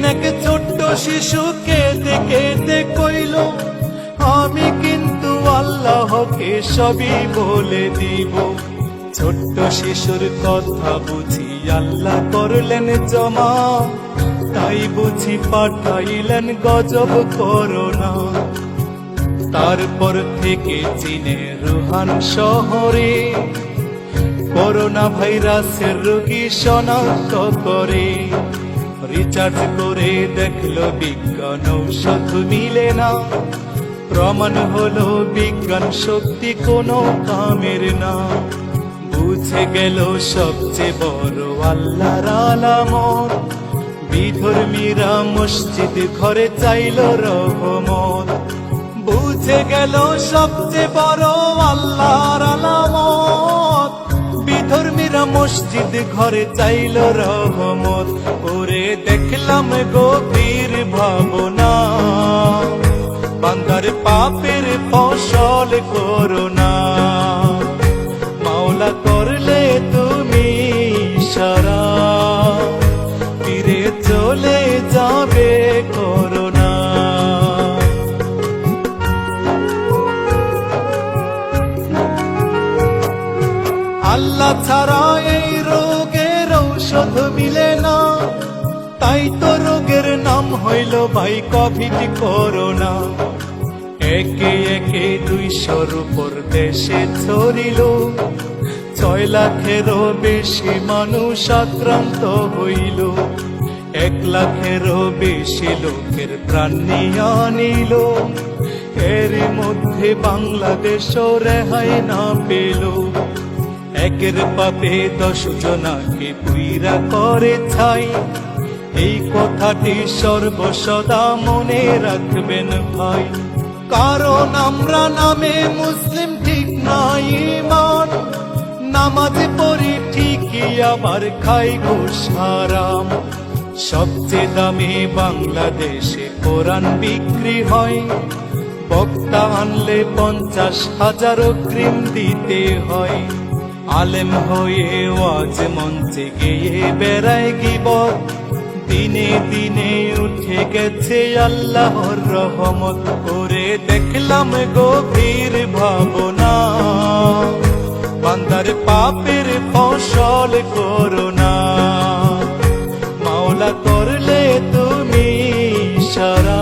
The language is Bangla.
এক ছোট্ট শিশু কেঁদে কেঁদে কইল, আমি কিন্তু আল্লাহকে সবই বলে দিব। ছোট্ট শিশুর কথা বুঝি আল্লাহ করলেন জমা, তাই বুঝি পাঠাইলেন গজব করোনা। তারপর থেকে চীনের রুহান শহরে করোনা ভাইরাসের রোগী শনাক্ত করে। রিচার্জ করে দেখলো বিজ্ঞান ঔষধ মিলে না, প্রমাণ হলো বিজ্ঞান শক্তি কোনো কামের না। বুঝে গেল সবচেয়ে বড় আল্লাহর আলামত, বিধর্মীরা মসজিদ ঘরে চাইল রহমত। বুঝে গেল সবচেয়ে বড় আল্লাহর আলামত, বিধর্মীরা মসজিদ ঘরে চাইল রহমত। ওরে দেখলাম গভীর ভাবনা, বান্দার পাপের ফসল করোনা। মাওলা করলে তুমি ইশারা, ফিরে চলে যাবে করোনা। আল্লাহ ছাড়া এই রোগের ঔষধ মিলে না, তাই তো রোগের নাম হইল ভাই কোভিড করোনা। একে একে 200-র উপর দেশে ছড়িল, 6 লাখেরও বেশি মানুষ আক্রান্ত হইল। 1 লাখেরও বেশি লোকের প্রাণ নিয়া নিল। এর মধ্যে বাংলাদেশও রেহাই না পেল। একের পাপে 10 জনাকে পুইরা করে ছাই, এই কথাটি সর্বসদা মনে রাখবেন ভাই। কারণ আমরা নামে মুসলিম ঠিক নাই ঈমান, নামাজ পড়ি ঠিকই আবার খাই ঘুষ হারাম। সবচেয়ে দামি বাংলাদেশে কোরআন বিক্রি হয়, বক্তা আনলে 50,000 অগ্রিম দিতে হয়। আলেম হয়ে ওয়াজ মঞ্চে গিয়ে বেড়ায় গীবত, দিনে দিনে উঠে গেছে আল্লাহর রহমত। করে দেখলাম গভীর ভাবনা, বান্দার পাপের ফসল করোনা। মাওলা করলে তুমি ইশারা,